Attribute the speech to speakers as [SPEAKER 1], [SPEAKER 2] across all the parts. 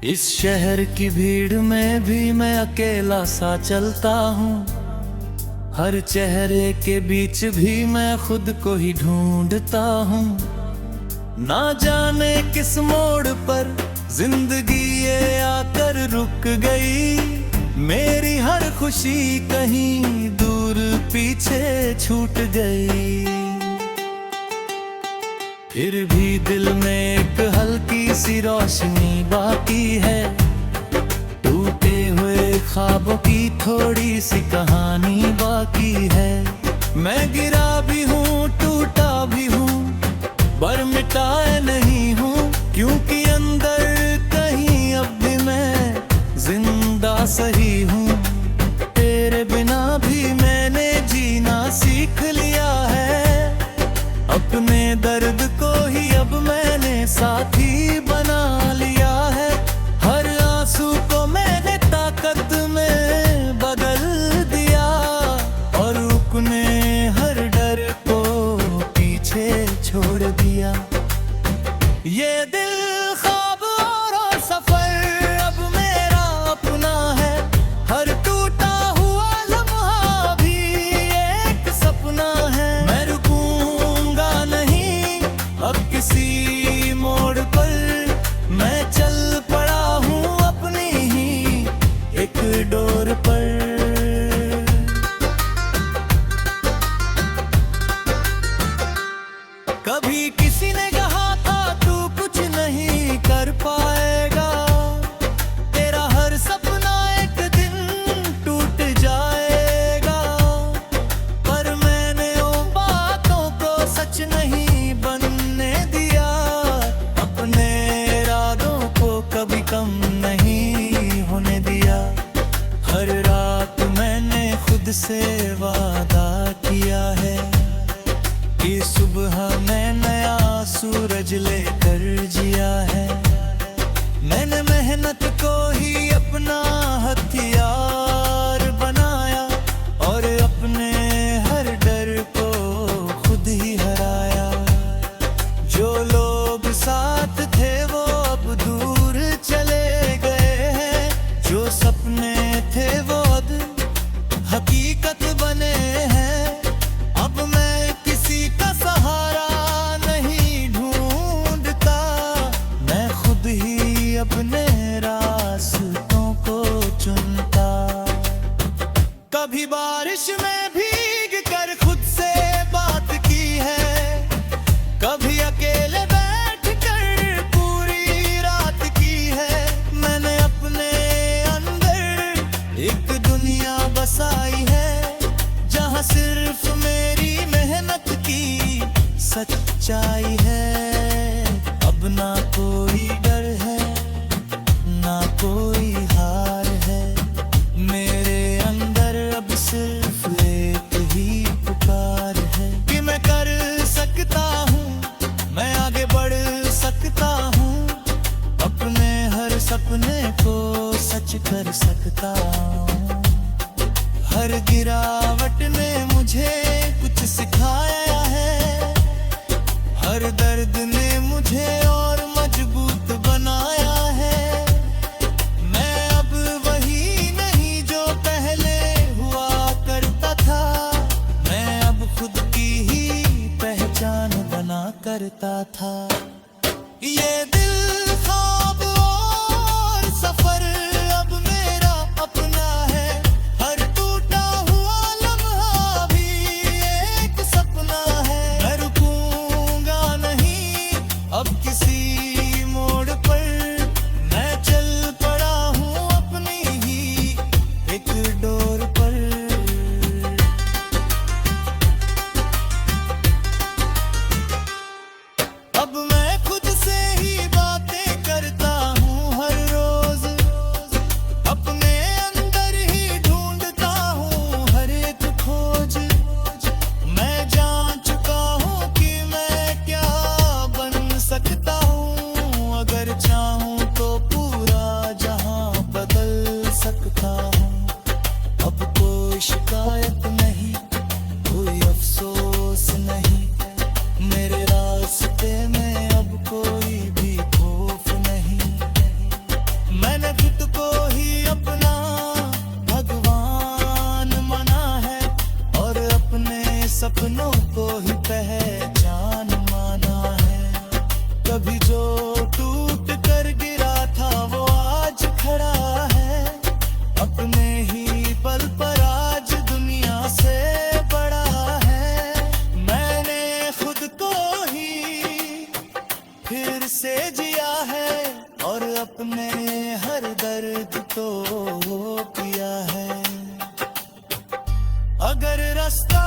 [SPEAKER 1] इस शहर की भीड़ में भी मैं अकेला सा चलता हूँ। हर चेहरे के बीच भी मैं खुद को ही ढूंढता हूँ। ना जाने किस मोड़ पर जिंदगी ये आकर रुक गई। मेरी हर खुशी कहीं दूर पीछे छूट गई। फिर भी दिल में एक हल्की सी रोशनी बाकी है। टूटे हुए ख्वाबों की थोड़ी सी कहानी बाकी है। मैं गिरा भी हूँ, टूटा भी हूँ, पर मिटाए नहीं हूँ, क्योंकि अंदर कहीं अब भी मैं जिंदा सही हूँ। तेरे बिना भी मैंने जीना सीख लिया है। अपने दर्द को ही अब मैंने साथी बना लिया है। हर आंसू को मैंने ताकत में बदल दिया, और रुकने हर डर को पीछे छोड़ दिया। ये दिल ख्वाब और सफर अब मेरा अपना है। हर टूटा हुआ लम्हा भी एक सपना है। मैं रुकूंगा नहीं अब किसी मोड़ पर। मैं चल पड़ा हूँ अपनी ही एक डोर पर। कभी किसी ने कहा था तू कुछ नहीं कर पाएगा। तेरा हर सपना एक दिन टूट जाएगा। पर मैंने उन बातों को सच नहीं बनने दिया। अपने इरादों को कभी कम नहीं होने दिया। हर रात मैंने खुद से वादा किया है कि सुबह मैं नया सूरज लेकर जिया है। मैंने मेहनत को ही अपना हथियार बनाया, और अपने हर डर को खुद ही हराया। जो लोग साथ थे वो अब दूर चले गए हैं। जो सपने थे वो अब हकीकत बने हैं। अब मैं किसी का सहारा नहीं ढूंढता। मैं खुद ही अपने रास्तों को चुनता। कभी बारिश में भीग कर खुद से बात की है। कभी अकेले बैठ कर पूरी रात की है। मैंने अपने अंदर एक दुनिया बसाई है, जहाँ सिर्फ मेरी मेहनत की सच्चाई है। अब ना कोई डर है, ना कोई हार है। मेरे अंदर अब सिर्फ एक ही पुकार है कि मैं कर सकता हूँ, मैं आगे बढ़ सकता हूँ। अपने हर सपने को सच कर सकता हूँ। हर गिरावट ने मुझे कुछ सिखाया है। हर दर्द ने मुझे और मजबूत बनाया है। मैं अब वही नहीं जो पहले हुआ करता था। मैं अब खुद की ही पहचान बना करता था। ये दिल ख्वाब और सफर अब मेरा अपना है। हर टूटा हुआ लम्हा भी एक सपना है। मैं रुकूंगा नहीं अब किसी मोड़ पर। मैं चल पड़ा हूँ अपनी ही एक डोर पर। अब मैं सपनों को ही पहचान माना है। कभी जो टूट कर गिरा था वो आज खड़ा है, अपने ही पल पर आज दुनिया से बड़ा है। मैंने खुद को ही फिर से जिया है और अपने हर दर्द को पिया है। अगर रास्ता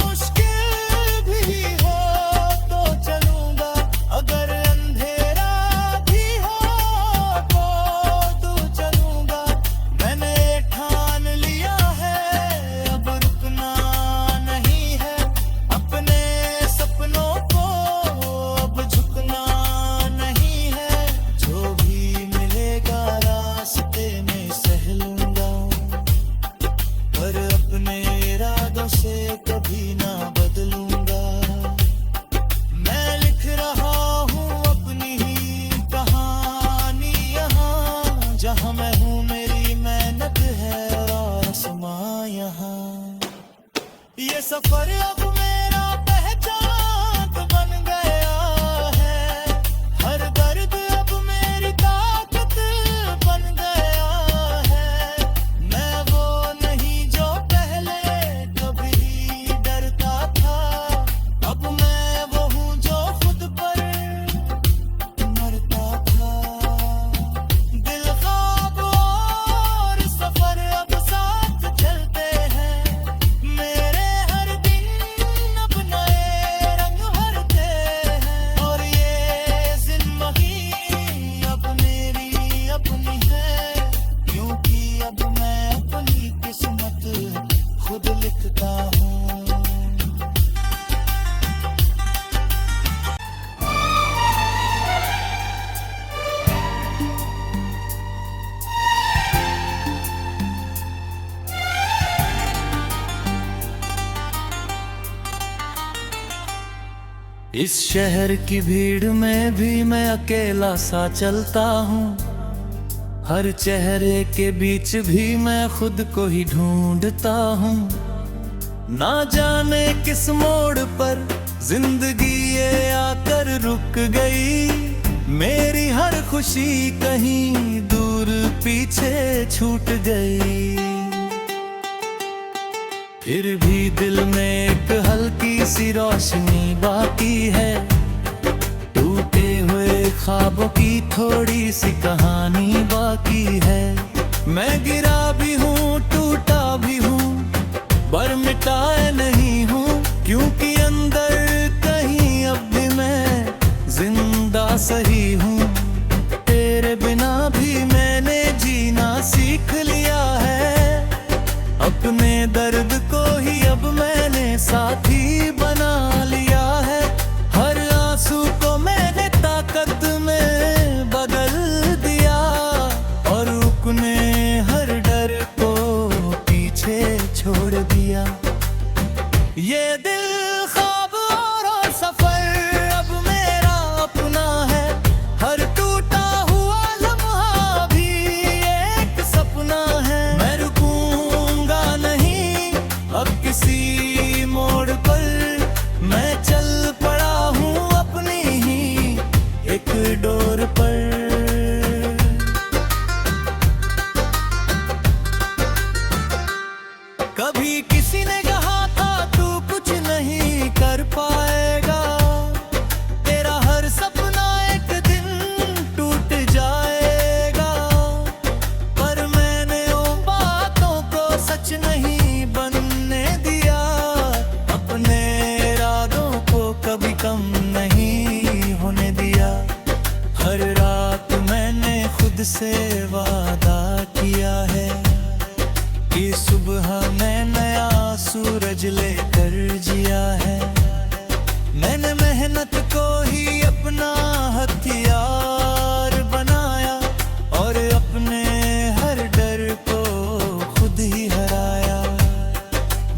[SPEAKER 1] मुश्किल भी हो तो चलूंगा, अगर अंधेरा भी हो तो चलूंगा। मैंने ठान लिया है अब रुकना नहीं है, अपने सपनों को अब झुकना नहीं है। जो भी मिलेगा रास्ते में सह लूंगा, पर अपने इरादों से कभी ना बदलूंगा। मैं लिख रहा हूँ अपनी ही कहानी यहाँ, जहाँ मैं हूँ मेरी मेहनत है और आसमां यहाँ। ये सफर अब मेरा पहचान बन गया है, हर दर्द अब मेरी ताकत बन गया है। मैं वो नहीं जो पहले कभी डरता था, अब मैं वो हूँ जो खुद पर मरता था। दिल ख्वाब और सफर अब साथ चलते हैं, मेरे हर दिन अब नए रंग भरते हैं। और ये जिंदगी अब मेरी अपनी है, क्योंकि अब मैं अपनी किस्मत खुद लिखता हूँ। इस शहर की भीड़ में भी मैं अकेला सा चलता हूँ, हर चेहरे के बीच भी मैं खुद को ही ढूंढता हूँ। ना जाने किस मोड़ पर जिंदगी ये आकर रुक गई, मेरी हर खुशी कहीं दूर पीछे छूट गई। फिर भी दिल में एक हल्की सी रोशनी बाकी है, टूटे हुए ख्वाबों की थोड़ी सी कहानी बाकी है। मैं गिरा भी हूँ टूटा भी हूँ, पर मिटाए नहीं हूँ, क्योंकि अंदर कहीं अब भी मैं जिंदा सही हूँ। तेरे बिना भी मैंने जीना सीख लिया है, अपने दर्द को ही अब मैंने साथी बना लिया है। हर आंसू को मैंने ताकत में बदल दिया, और रुकने हर डर को पीछे छोड़ दिया। ये दिल ख्वाब और सफर अब मेरा अपना है, हर टूटा हुआ लम्हा भी एक सपना है। मैं रुकूंगा नहीं अब किसी मोड़ पर, मैं चल पड़ा हूँ अपनी ही एक डोर पर। कभी किसी ने कहा था तू कुछ नहीं कर पाएगा, तेरा हर सपना एक दिन टूट जाएगा। पर मैंने उन बातों को सच नहीं बनने दिया, अपने इरादों को कभी कम नहीं होने दिया। हर रात मैंने खुद से वादा किया है कि सुबह मैं नया सूरज लेकर जिया है। मैंने मेहनत को ही अपना हथियार बनाया, और अपने हर डर को खुद ही हराया।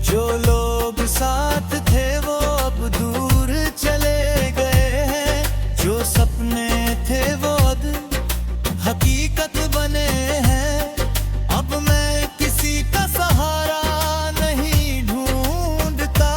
[SPEAKER 1] जो लोग साथ थे वो अब दूर चले गए हैं, जो सपने थे वो अब हकीकत बने हैं। अब मैं किसी का सहारा नहीं ढूंढता,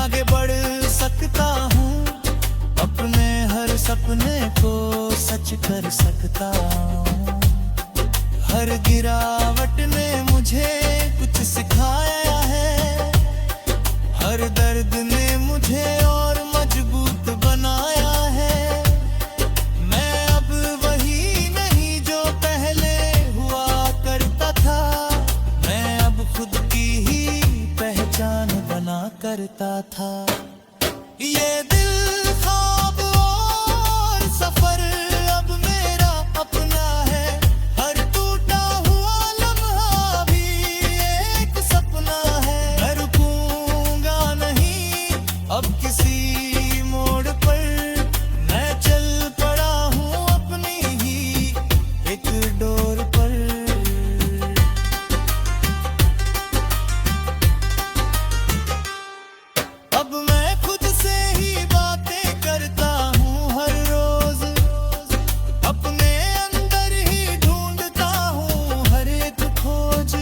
[SPEAKER 1] आगे बढ़ सकता हूँ, अपने हर सपने को सच कर सकता हूँ। हर गिरावट ने मुझे कुछ सिखाया है, हर दर्द ने मुझे और मजबूत बनाया है। मैं अब वही नहीं जो पहले हुआ करता था, मैं अब खुद की ही पहचान बना करता था। ये दिल ख्वाब और सफर अब मेरा अपना है, हर टूटा हुआ लम्हा भी एक सपना है। मैं रुकूंगा नहीं अब किसी मोड़ पर, मैं चल पड़ा हूँ अपनी ही एक डोर पर। अब मैं खुद से ही बातें करता हूँ हर रोज, अपने अंदर ही ढूंढता हूँ हर एक खोज।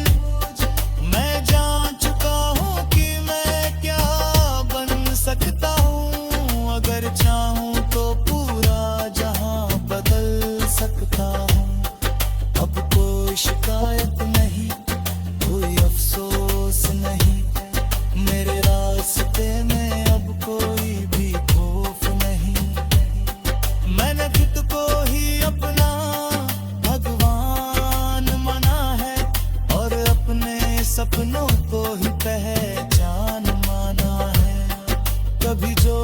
[SPEAKER 1] मैं जान चुका हूँ कि मैं क्या बन सकता हूँ, अगर चाहूँ तो पूरा जहां बदल सकता हूँ। अब कोई शिकायत नहीं, कोई अफसोस नहीं, मेरे रास्ते में अब कोई भी खौफ नहीं। मैंने खुद को ही अपना भगवान माना है, और अपने सपनों को ही पहचान माना है। कभी जो